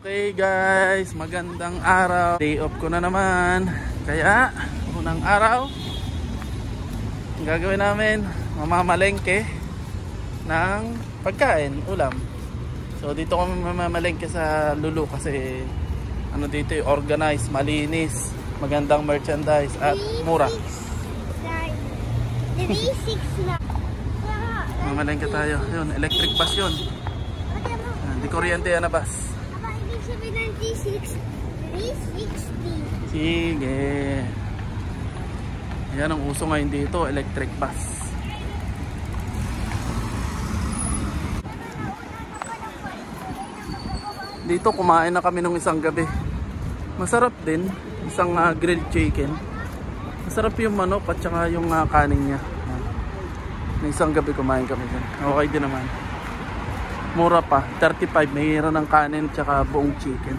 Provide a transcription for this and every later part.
Okay guys, magandang araw. Day off ko na naman. Kaya, unang araw, ang gagawin namin, mamamalengke ng pagkain, ulam. So dito kami mamamalengke sa Lulu kasi ano dito, organized, malinis, magandang merchandise at mura. 36 na. Mamalengke tayo. Yun, electric bus yun. Hindi kuryente yan na bus. Ibig sabihin ng 360. Sige. Yan ang uso ngayon dito, electric bus. Dito kumain na kami nung isang gabi. Masarap din, isang grilled chicken. Masarap yung manok at saka yung kanin niya. Nung isang gabi kumain kami dyan. Okay din naman. Mura pa, 35, mayroon ng kanin at saka buong chicken.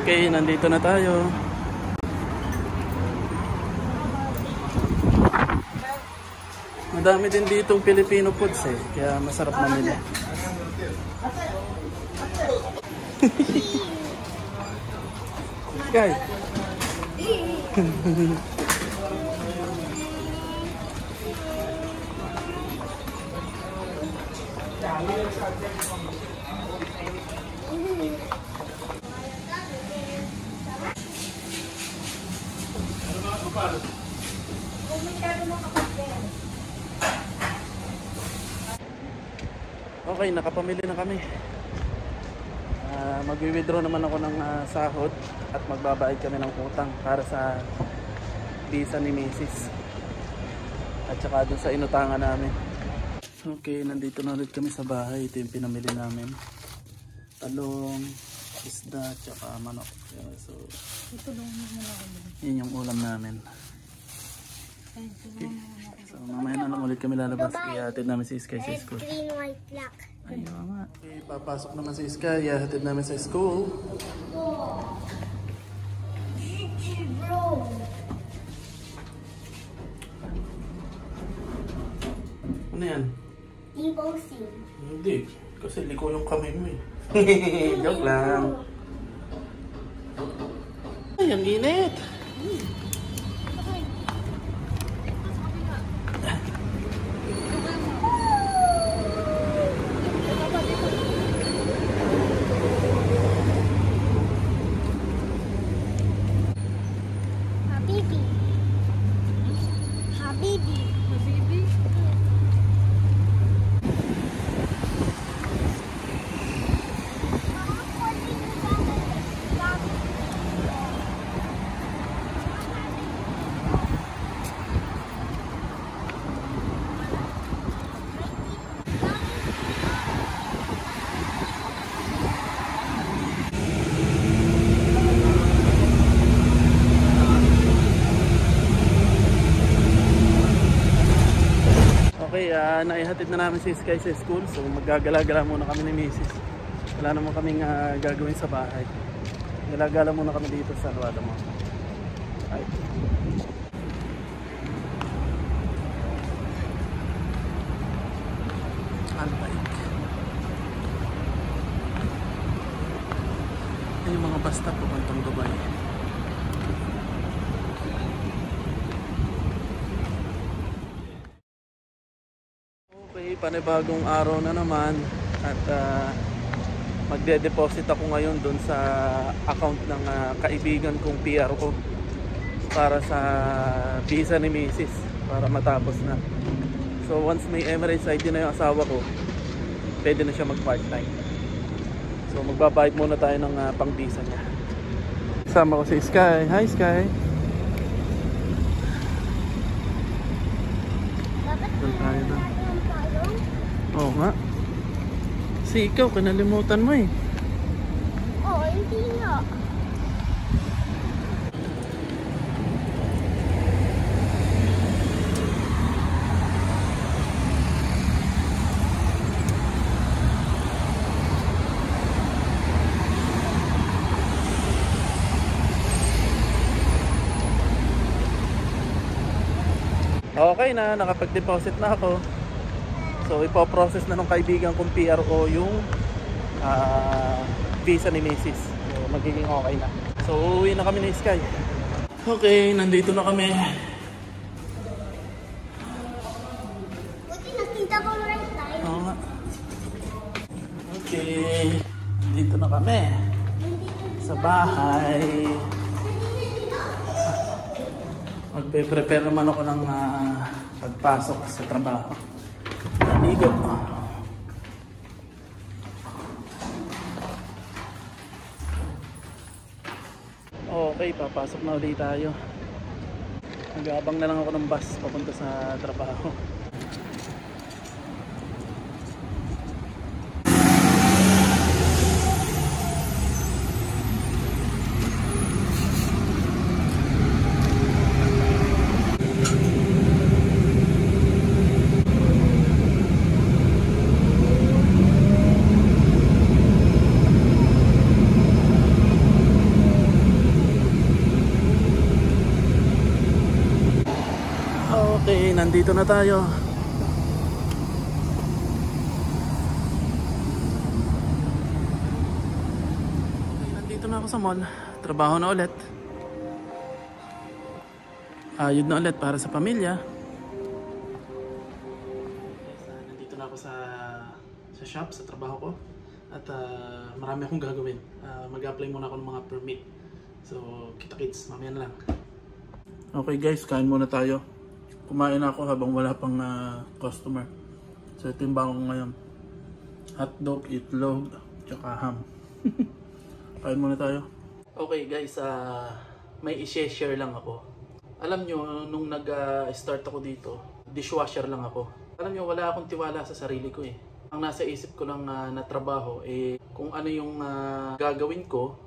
Okay, nandito na tayo. Madami din ditong Filipino foods eh, kaya masarap mamili. Guys. Okay, nakapamili na kami. Mag-withdraw naman ako ng sahod at magbabayad kami ng utang para sa visa ni Mrs. At saka dun sa inutangan namin. Okay, nandito na ulit kami sa bahay. Ito yung pinamili namin. Talong, isda, at saka manok. So, yun yung ulam namin. Okay. So mamaya na lang ulit kami lalabas. Ihatid namin si Sky sa school. Green, white, black. Ayun nga. Okay, papasok naman si Sky. Ihatid namin sa school. Ano yan? Debossing. Hindi. Kasi liko yung kamay mo eh. Joke lang. Ay, ang init. Okay, naihatid na namin si Sky sa school. So maggagala-gala muna kami ni Mrs. Wala naman kaming gagawin sa bahay. Gala-gala muna kami dito sa Luada mo. Ay. Albike. Ay, yung mga basta pupuntang Dubai. Panibagong araw na naman at magde-deposit ako ngayon dun sa account ng kaibigan kong PR ko para sa visa ni Mrs. para matapos na. So once may Emirates ID na yung asawa ko, pwede na siya mag part-time. So magbabayad muna tayo ng pang visa niya. Kasama ko si Sky. Hi Sky. Doon tayo doon. Oo nga. Kasi ikaw, kinalimutan mo eh. Oo, hindi nga. Okay na, nakapag-deposit na ako. So So ipoprocess na ng kaibigan kong PRO yung visa ni Mrs. So magiging okay na. So uuwi na kami ni Sky. Okay, nandito na kami. Buti nakita ko right time. Oo nga. Okay, nandito na kami sa bahay. Magpe-prepare naman ako ng pagpasok sa trabaho. Naligo. Okay, papasok na ulit tayo. Nag-aabang na lang ako ng bus papunta sa trabaho. Okay, nandito na tayo. Okay, nandito na ako sa mall. Trabaho na ulit. Ayod na ulit para sa pamilya. Nandito na ako sa shop, sa trabaho ko. At marami akong gagawin. Mag-apply muna ako ng mga permit. So, kita-kits, mamaya na lang. Okay guys, kain muna tayo. Kumain ako habang wala pang customer. So ito yung bago ko ngayon. Hotdog, itlog, tsaka ham. Kain muna tayo. Okay guys, may i-share lang ako. Alam nyo, nung nag-start ako dito, dishwasher lang ako. Alam nyo, wala akong tiwala sa sarili ko eh. Ang nasa isip ko lang na trabaho eh, kung ano yung gagawin ko,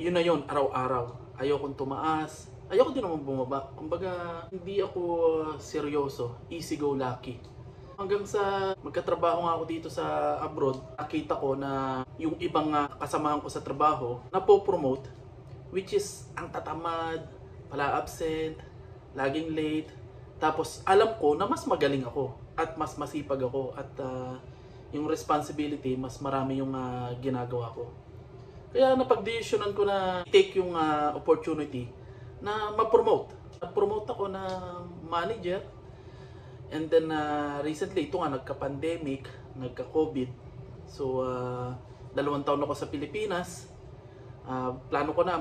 yun na yun, araw-araw. Ayokong tumaas. Ayoko din naman bumaba. Kumbaga, hindi ako seryoso. Easy go lucky. Hanggang sa magkatrabaho nga ako dito sa abroad, nakita ko na yung ibang kasamahan ko sa trabaho napo-promote, which is ang tatamad, pala absent, laging late. Tapos alam ko na mas magaling ako at mas masipag ako at yung responsibility, mas marami yung ginagawa ko. Kaya napag-decisionan ko na take yung opportunity na ma-promote. Na-promote ako na manager. And then recently, ito nga, nagka-pandemic, nagka-COVID. So, 2 taon ako sa Pilipinas. Plano ko na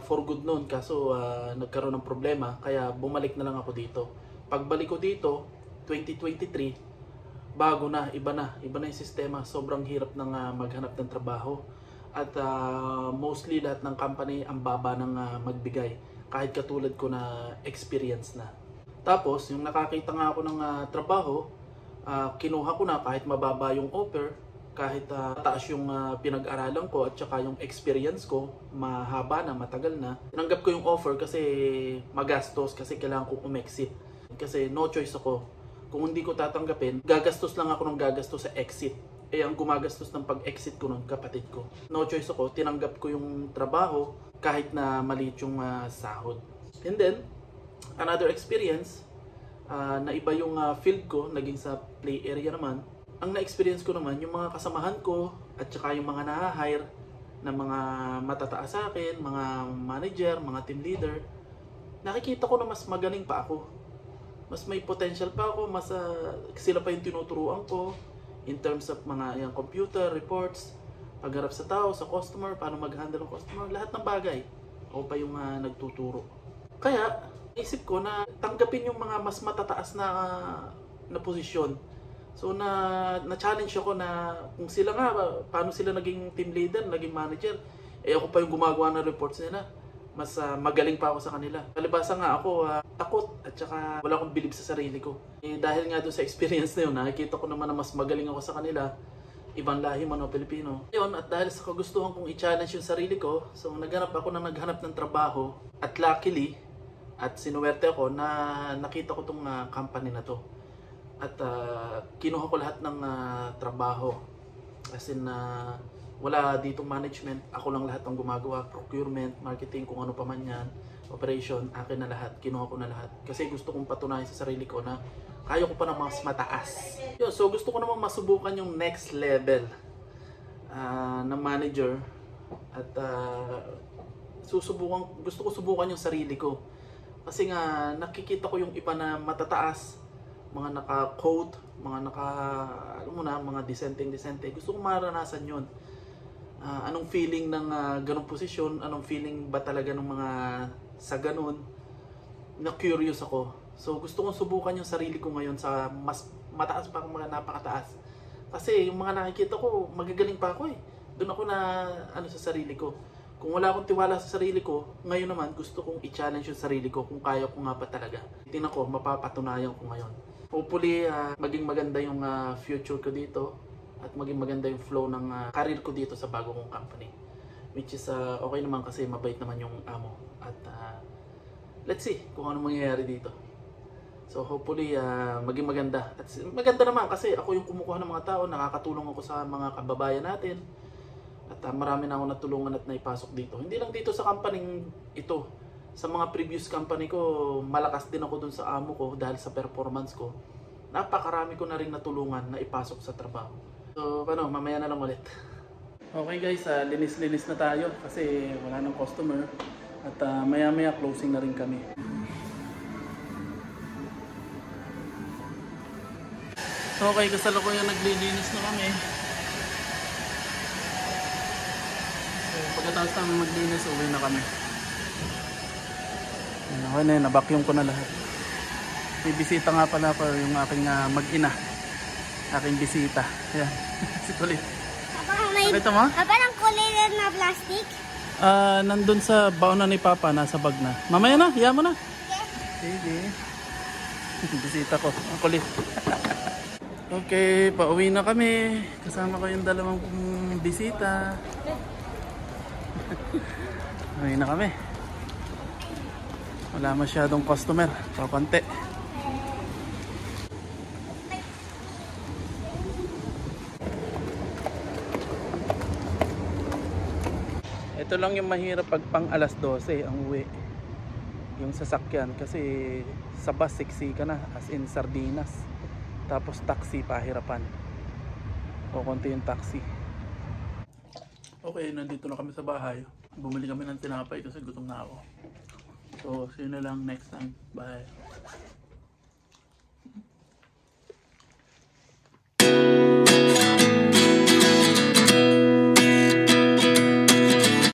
for good noon, kaso nagkaroon ng problema. Kaya bumalik na lang ako dito. Pagbalik ko dito, 2023, bago na, iba na yung sistema. Sobrang hirap ng maghanap ng trabaho. At mostly lahat ng company ang baba ng magbigay. Kahit katulad ko na experience na. Tapos, yung nakakita nga ako ng trabaho, kinuha ko na kahit mababa yung offer, kahit taas yung pinag-aralan ko at saka yung experience ko, mahaba na, matagal na. Tinanggap ko yung offer kasi magastos, kasi kailangan ko umexit. Kasi no choice ako. Kung hindi ko tatanggapin, gagastos lang ako ng gagastos sa exit. Eh, ang gumagastos ng pag-exit ko ng kapatid ko. No choice ako, tinanggap ko yung trabaho, kahit na maliit yung sahod. And then, another experience, na iba yung field ko, naging sa play area naman. Ang na-experience ko naman, yung mga kasamahan ko, at saka yung mga na-hire, na mga matataas sa akin, mga manager, mga team leader, nakikita ko na mas magaling pa ako. Mas may potential pa ako, mas sila pa yung tinuturuan ko, in terms of mga yung computer, reports, pagharap sa tao, sa customer, paano mag-handle ng customer, lahat ng bagay. Ako pa yung nagtuturo. Kaya, isip ko na tanggapin yung mga mas matataas na posisyon. So, na-challenge ako na kung sila nga, paano sila naging team leader, naging manager, eh ako pa yung gumagawa ng reports nila. Mas magaling pa ako sa kanila. Palibasa nga ako, takot at saka wala akong bilib sa sarili ko. Eh, dahil nga doon sa experience na yun, nakikita ko naman na mas magaling ako sa kanila. Ibang lahi man o Pilipino. Yun, at dahil sa kagustuhan kong i-challenge yung sarili ko, so naghanap ng trabaho. At luckily, at sinuwerte ako na nakita ko tong company na to. At kinuha ko lahat ng trabaho. As in, wala ditong management. Ako lang lahat ang gumagawa. Procurement, marketing, kung ano pa man yan. Operation, akin na lahat. Kinuha ko na lahat. Kasi gusto kong patunayan sa sarili ko na kaya ko pa ng mas mataas. Yun, so gusto ko naman masubukan yung next level na manager. At gusto ko subukan yung sarili ko. Kasi nga nakikita ko yung iba na matataas, mga naka-coat, mga mga disenteng-disente. Gusto ko maranasan yun. Anong feeling ng ganong posisyon, anong feeling ba talaga ng mga sa ganon, na curious ako. So gusto kong subukan yung sarili ko ngayon sa mas mataas pa, mga napakataas. Kasi yung mga nakikita ko, magagaling pa ako eh. Doon ako na sa sarili ko. Kung wala akong tiwala sa sarili ko, ngayon naman gusto kong i-challenge yung sarili ko kung kaya ko nga ba talaga. Tingnan ko, mapapatunayan ko ngayon. Hopefully, maging maganda yung future ko dito at maging maganda yung flow ng career ko dito sa bago kong company. Which is okay naman kasi mabait naman yung amo. At let's see kung ano mangyayari dito. So hopefully maging maganda. At maganda naman kasi ako yung kumukuha ng mga tao, nakakatulong ako sa mga kababayan natin. At marami na ako natulungan at naipasok dito. Hindi lang dito sa company ito. Sa mga previous company ko, malakas din ako dun sa amo ko dahil sa performance ko. Napakarami ko na rin natulungan na ipasok sa trabaho. So mamaya na lang ulit. Okay guys, linis-linis na tayo kasi wala nang customer. At maya-maya closing na rin kami. Okay, kasalukuyan naglilinis na kami. So, pagkatapos namin maglinis, uwi na kami. Okay na yun, nabacuum ko na lahat. May bisita nga pala pa yung aking mag-ina. Aking bisita. Ayan, si Kulit. Nakita mo? Papa, ang kulay na plastic? Nandun sa baon na ni Papa, nasa bag na. Mamaya na, hiya mo na. Okay. Sige. Bisita ko, ang kulit. Okay, pauwi na kami. Kasama ko yung dalawang bisita. Pauwi na kami. Wala masyadong customer. Papante. Ito lang yung mahirap pag pang alas 12 ang uwi. Yung sasakyan. Kasi sa bus 6 ka na. As in sardinas. Tapos taxi, pahirapan. O konti yung taxi. Okay, nandito na kami sa bahay. Bumili kami ng tinapay kasi gutom na ako. So, see you na lang next time. Bye.